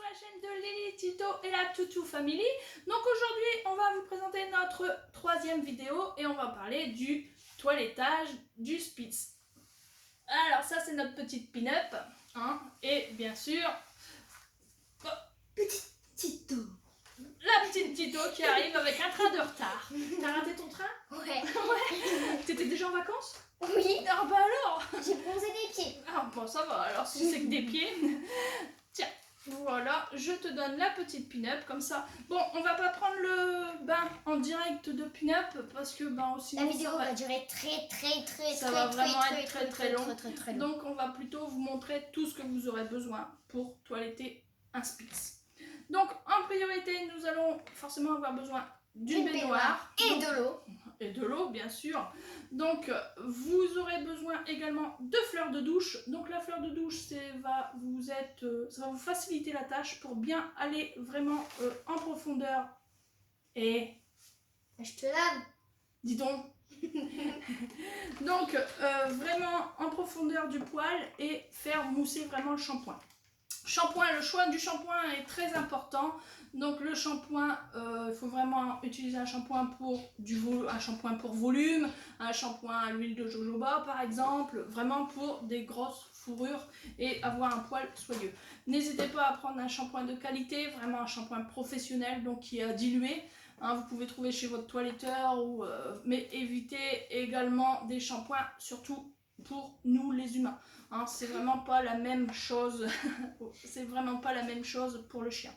la chaîne de Lily, Tito et la Toutou Family. Donc aujourd'hui on va vous présenter notre troisième vidéo et on va parler du toilettage du Spitz. Alors ça c'est notre petite pin-up hein, et bien sûr Petite Tito. La petite Tito qui arrive avec un train de retard. T'as raté ton train? Ouais. Ouais. T'étais déjà en vacances? Oui. Ah bah alors. J'ai bronzé des pieds. Ah bon ça va alors si c'est que des pieds. Tiens. Voilà, je te donne la petite pin-up comme ça. Bon, on va pas prendre le bain en direct de pin-up parce que sinon La vidéo va durer ça va vraiment être très long. Très long. Donc on va plutôt vous montrer tout ce que vous aurez besoin pour toiletter un Spitz. Donc en priorité, nous allons forcément avoir besoin d'une baignoire et de l'eau. Et de l'eau bien sûr. Donc vous aurez besoin également de fleurs de douche. Donc la fleur de douche ça va vous faciliter la tâche pour bien aller vraiment en profondeur. Et Je te lave. dis donc. Donc vraiment en profondeur du poil et faire mousser vraiment le shampoing. Le choix du shampoing est très important. Donc le shampoing, il faut vraiment utiliser un shampoing pour volume, un shampoing à l'huile de jojoba par exemple, vraiment pour des grosses fourrures et avoir un poil soyeux. N'hésitez pas à prendre un shampoing de qualité, vraiment un shampoing professionnel, donc qui est dilué. Hein, vous pouvez trouver chez votre toiletteur, mais évitez également des shampoings, surtout pour nous les humains. Hein, c'est vraiment pas la même chose. C'est vraiment pas la même chose pour le chien.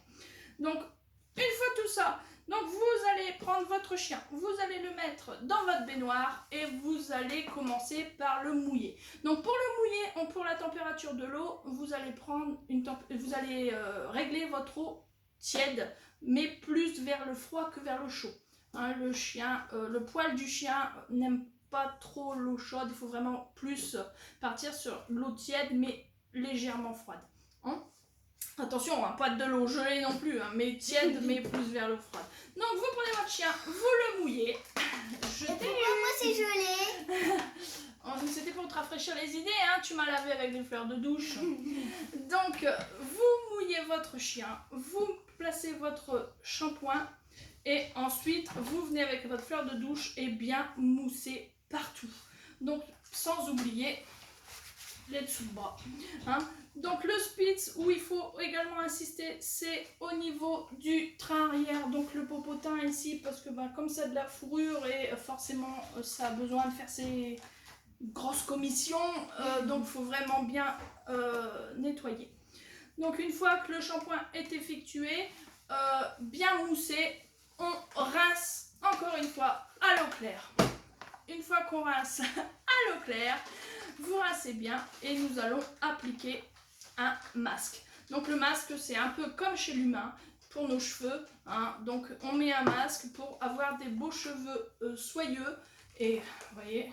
Donc une fois tout ça, donc vous allez prendre votre chien, vous allez le mettre dans votre baignoire et vous allez commencer par le mouiller. Donc pour le mouiller, pour la température de l'eau, vous allez régler votre eau tiède, mais plus vers le froid que vers le chaud. Hein, le poil du chien n'aime pas trop l'eau chaude, il faut vraiment plus partir sur l'eau tiède mais légèrement froide. Hein? Attention, hein, pas de l'eau gelée non plus, hein, mais tiède mais plus vers l'eau froide. Donc vous prenez votre chien, vous le mouillez. Moi c'est gelé. C'était pour te rafraîchir les idées, hein, tu m'as lavé avec des fleurs de douche. Donc vous mouillez votre chien, vous placez votre shampoing et ensuite vous venez avec votre fleur de douche et bien mousser partout. Donc sans oublier les dessous de bras. Hein. Donc le Spitz où il faut également insister, c'est au niveau du train arrière, donc le popotin ici, parce que comme ça de la fourrure et forcément ça a besoin de faire ses grosses commissions, donc il faut vraiment bien nettoyer. Donc une fois que le shampoing est effectué, bien moussé, on rince encore une fois à l'eau claire. Une fois qu'on rince à l'eau claire, vous rincez bien et nous allons appliquer un masque. Donc le masque c'est un peu comme chez l'humain pour nos cheveux. Hein. Donc on met un masque pour avoir des beaux cheveux soyeux et vous voyez.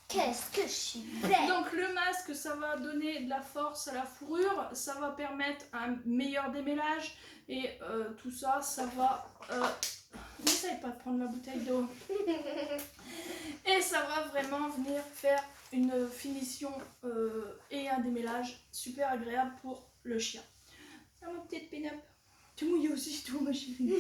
Qu'est-ce que je suis belle. Donc le masque ça va donner de la force à la fourrure, ça va permettre un meilleur démêlage et tout ça, ça va... N'essaye pas de prendre ma bouteille d'eau. Et ça va vraiment venir faire une finition et un démêlage super agréable pour le chien. Ah ma petite pin-up. Tu mouilles aussi toi ma chérie.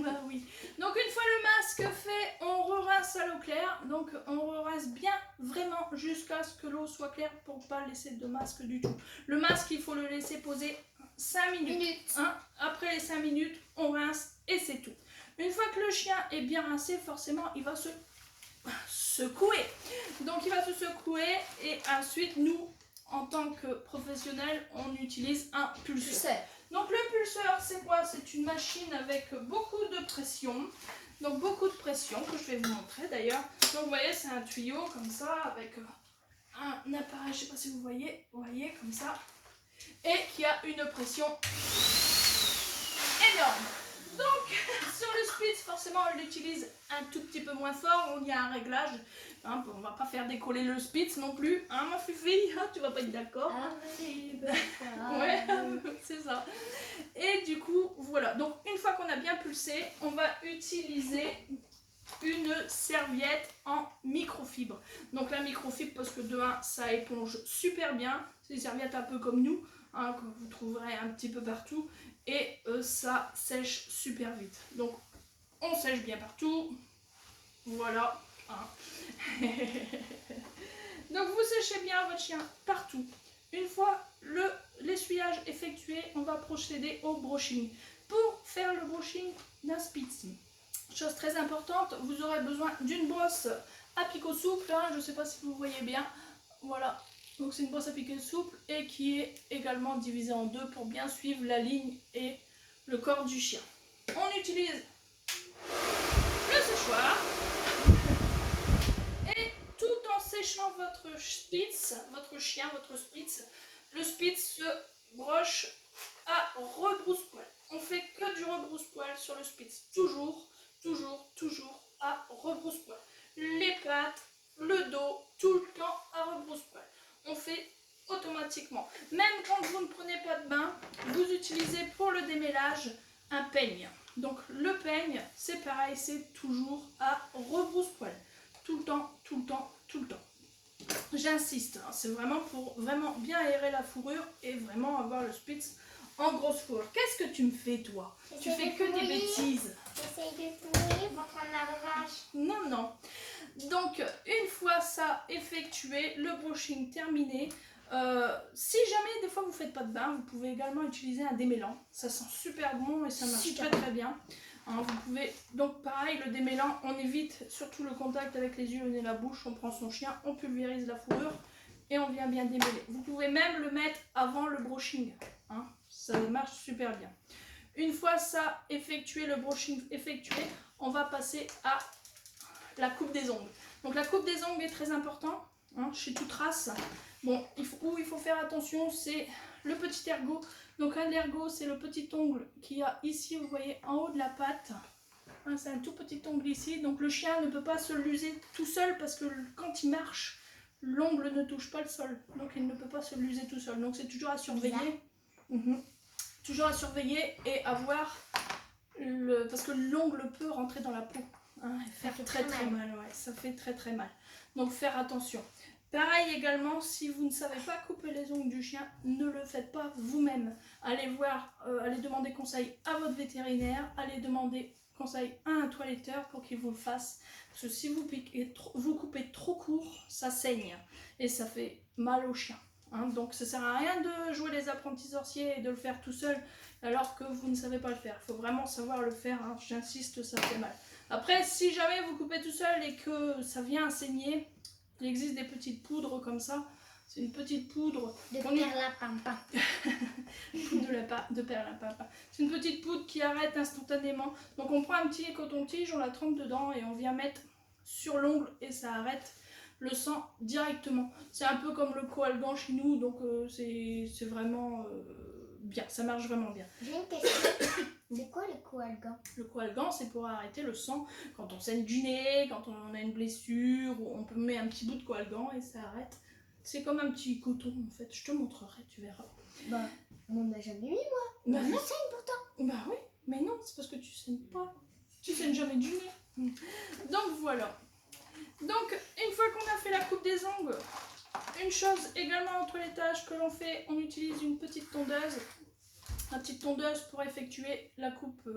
Bah oui. Donc une fois le masque fait, on re-rince à l'eau claire. Donc on re-rince bien vraiment jusqu'à ce que l'eau soit claire pour ne pas laisser de masque du tout. Le masque il faut le laisser poser 5 minutes. Hein. Après les 5 minutes, on rince et c'est tout. Une fois que le chien est bien rincé, forcément il va se secouer. Donc il va se secouer et ensuite nous, en tant que professionnels, on utilise un pulseur. Donc le pulseur c'est quoi? C'est une machine avec beaucoup de pression. Donc beaucoup de pression que je vais vous montrer d'ailleurs. Donc vous voyez c'est un tuyau comme ça avec un appareil, je sais pas si vous voyez comme ça. Et qui a une pression énorme. Donc sur le Spitz forcément on l'utilise un tout petit peu moins fort, on y a un réglage, hein, on va pas faire décoller le Spitz non plus, hein ma fille, hein, tu vas pas être d'accord. Ouais, c'est ça. Et du coup voilà, donc une fois qu'on a bien pulsé, on va utiliser une serviette en microfibre. Donc la microfibre parce que de 1 ça éponge super bien, c'est une serviette un peu comme nous. hein, que vous trouverez un petit peu partout, et ça sèche super vite. Donc on sèche bien partout, voilà. Hein. Donc vous séchez bien votre chien partout. Une fois l'essuyage effectué, on va procéder au brushing. Pour faire le brushing d'un Spitz, chose très importante, vous aurez besoin d'une brosse à picot souple, hein, je ne sais pas si vous voyez bien, voilà. Donc c'est une brosse à picot souple et qui est également divisée en deux pour bien suivre la ligne et le corps du chien. On utilise le séchoir. Et tout en séchant votre Spitz, votre chien, votre Spitz, le Spitz se broche à rebrousse-poil. On fait que du rebrousse-poil sur le Spitz. Toujours, toujours, toujours à rebrousse-poil. Les pattes, le dos, tout le temps à rebrousse-poil. On fait automatiquement. Même quand vous ne prenez pas de bain, vous utilisez pour le démêlage un peigne. Donc le peigne, c'est pareil, c'est toujours à rebrousse-poil. Tout le temps, tout le temps, tout le temps. J'insiste, hein, c'est vraiment pour vraiment bien aérer la fourrure et vraiment avoir le Spitz en grosse fourrure. Qu'est-ce que tu me fais, toi? Tu fais que des bêtises. J'essaye de fouiller pour prendre la revanche. Non, non. Donc, une fois ça effectué, le brushing terminé, si jamais des fois vous ne faites pas de bain, vous pouvez également utiliser un démêlant. Ça sent super bon et ça marche très très bien. Hein, vous pouvez, donc pareil, le démêlant, on évite surtout le contact avec les yeux, le nez, la bouche, on prend son chien, on pulvérise la fourrure et on vient bien démêler. Vous pouvez même le mettre avant le brushing, hein, ça marche super bien. Une fois ça effectué, le brushing effectué, on va passer à la coupe des ongles. Donc la coupe des ongles est très important, hein, chez toute race. Bon, où il faut faire attention, c'est le petit ergot. Donc l'ergot, c'est le petit ongle qu'il y a ici, vous voyez, en haut de la patte. Hein, c'est un tout petit ongle ici. Donc le chien ne peut pas se l'user tout seul parce que quand il marche, l'ongle ne touche pas le sol. Donc il ne peut pas se l'user tout seul. Donc c'est toujours à surveiller. Toujours à surveiller et à voir, parce que l'ongle peut rentrer dans la peau. Hein, et faire très mal. Ouais, ça fait très mal. Donc faire attention. Pareil également, si vous ne savez pas couper les ongles du chien, ne le faites pas vous-même. Allez voir, allez demander conseil à votre vétérinaire, allez demander conseil à un toiletteur pour qu'il vous le fasse. Parce que si vous coupez trop court, ça saigne et ça fait mal au chien. Hein, donc ça sert à rien de jouer les apprentis sorciers et de le faire tout seul alors que vous ne savez pas le faire. Il faut vraiment savoir le faire, hein, j'insiste, ça fait mal. Après, si jamais vous coupez tout seul et que ça vient à saigner, il existe des petites poudres comme ça. C'est une petite poudre de perlimpinpin. de perlimpinpin. C'est une petite poudre qui arrête instantanément. Donc on prend un petit coton-tige, on la trempe dedans et on vient mettre sur l'ongle et ça arrête le sang directement. C'est un peu comme le coalgan chez nous, donc c'est vraiment bien, ça marche vraiment bien. J'ai une question. C'est quoi le coalgan? Le coalgan, c'est pour arrêter le sang quand on saigne du nez, quand on a une blessure, ou on peut mettre un petit bout de coalgan et ça arrête. C'est comme un petit coton en fait, je te montrerai, tu verras. Bah, on n'a jamais mis moi. Bah, je saigne pourtant. Bah oui, mais non, c'est parce que tu saignes pas. Tu saignes jamais du nez. Donc voilà. Donc une fois qu'on a fait la coupe des ongles, une chose également en toilettage que l'on fait, on utilise une petite tondeuse. Une petite tondeuse pour effectuer la coupe,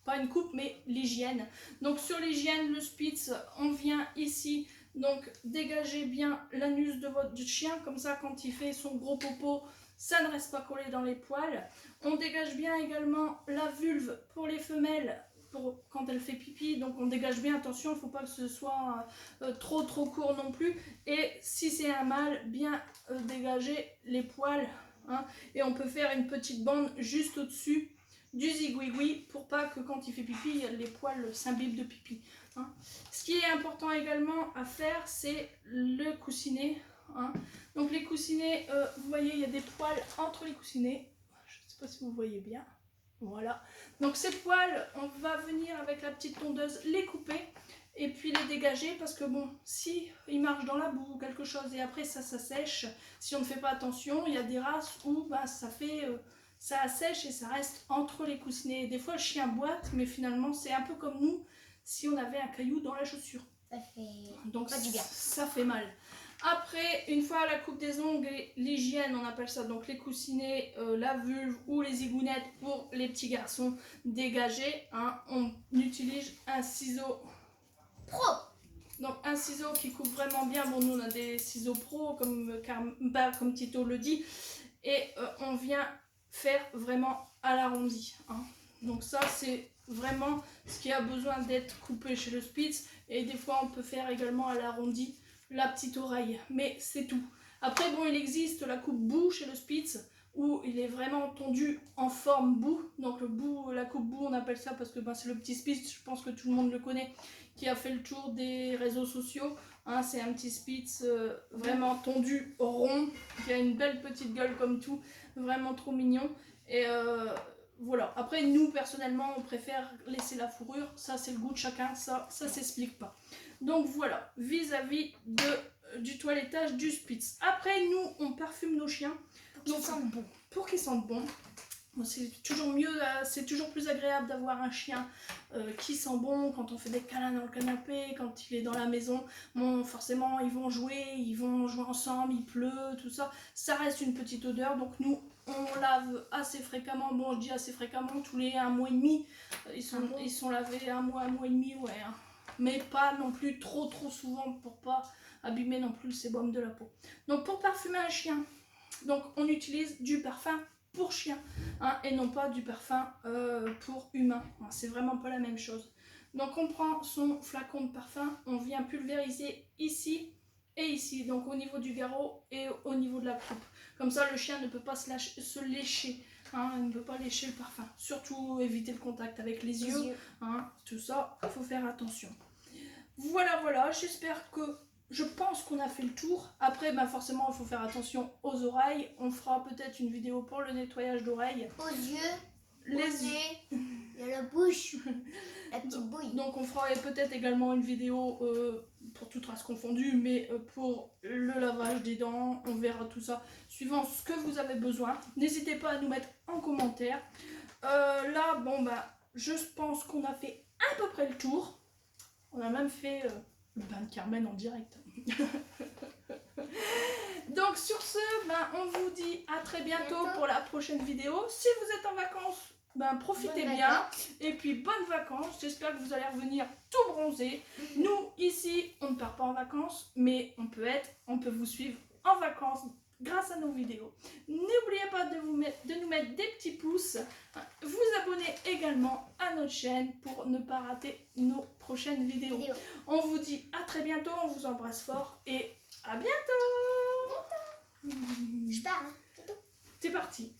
pas une coupe mais l'hygiène. Donc sur l'hygiène, le Spitz, on vient ici donc dégager bien l'anus de votre chien, comme ça quand il fait son gros popo, ça ne reste pas collé dans les poils. On dégage bien également la vulve pour les femelles, pour quand elle fait pipi, donc on dégage bien, attention, il ne faut pas que ce soit trop court non plus. Et si c'est un mâle, bien dégager les poils. Hein, et on peut faire une petite bande juste au-dessus du zigouigoui pour pas que quand il fait pipi, les poils s'imbibent de pipi. Hein. Ce qui est important également à faire, c'est le coussinet. Hein. Donc les coussinets, vous voyez, il y a des poils entre les coussinets. Je ne sais pas si vous voyez bien. Voilà. Donc ces poils, on va venir avec la petite tondeuse les couper et puis les dégager parce que bon, si il marche dans la boue ou quelque chose et après ça sèche, si on ne fait pas attention, il y a des races où bah, ça sèche et ça reste entre les coussinets. Des fois le chien boite, mais finalement c'est un peu comme nous si on avait un caillou dans la chaussure. Ça fait donc pas du bien. Ça fait mal. Après, une fois la coupe des ongles et l'hygiène, on appelle ça donc les coussinets, la vulve ou les zigounettes pour les petits garçons dégagés, hein, on utilise un ciseau Pro. Donc un ciseau qui coupe vraiment bien. Bon, nous on a des ciseaux pro comme Tito le dit, et on vient faire vraiment à l'arrondi, hein. Donc ça c'est vraiment ce qui a besoin d'être coupé chez le Spitz, et des fois on peut faire également à l'arrondi la petite oreille, mais c'est tout. Après bon, il existe la coupe bout chez le Spitz où il est vraiment tondu en forme bout. Donc le bout, la coupe bout on appelle ça parce que c'est le petit Spitz, je pense que tout le monde le connaît, qui a fait le tour des réseaux sociaux, hein. C'est un petit Spitz vraiment tondu, rond, qui a une belle petite gueule comme tout, vraiment trop mignon. Et voilà. Après nous personnellement on préfère laisser la fourrure, ça c'est le goût de chacun, ça s'explique pas. Donc voilà, vis-à-vis du toilettage du Spitz. Après nous on parfume nos chiens pour qu'ils sentent bon. C'est toujours mieux, c'est toujours plus agréable d'avoir un chien qui sent bon quand on fait des câlins dans le canapé, quand il est dans la maison. Bon, forcément, ils vont jouer ensemble, il pleut, tout ça. Ça reste une petite odeur, donc nous, on lave assez fréquemment. Bon, je dis assez fréquemment, tous les 1 mois et demi. Ils sont lavés 1 mois et demi, ouais. Hein. Mais pas non plus trop souvent pour pas abîmer non plus le sébum de la peau. Donc pour parfumer un chien, donc on utilise du parfum pour chien, hein, et non pas du parfum pour humain, hein, c'est vraiment pas la même chose. Donc on prend son flacon de parfum, on vient pulvériser ici et ici, donc au niveau du garrot et au niveau de la coupe. Comme ça le chien ne peut pas se lécher, hein, il ne peut pas lécher le parfum. Surtout éviter le contact avec les yeux. Hein, tout ça, il faut faire attention. Voilà, j'espère que... Je pense qu'on a fait le tour. Après, forcément, il faut faire attention aux oreilles. On fera peut-être une vidéo pour le nettoyage d'oreilles. Aux yeux, les yeux, et la bouche, la petite bouille. Donc on fera peut-être également une vidéo pour toute race confondue, mais pour le lavage des dents, on verra tout ça suivant ce que vous avez besoin. N'hésitez pas à nous mettre en commentaire. Là, je pense qu'on a fait à peu près le tour. On a même fait le bain de Carmen en direct. Donc sur ce, on vous dit à très bientôt pour la prochaine vidéo. Si vous êtes en vacances, profitez bien. Et puis bonnes vacances. J'espère que vous allez revenir tout bronzé. Nous ici, on ne part pas en vacances, mais on peut vous suivre en vacances grâce à nos vidéos. N'oubliez pas de nous mettre des petits pouces. Vous abonner également à notre chaîne pour ne pas rater nos prochaines vidéos. On vous dit à très bientôt, on vous embrasse fort et à bientôt. Je pars. C'est parti.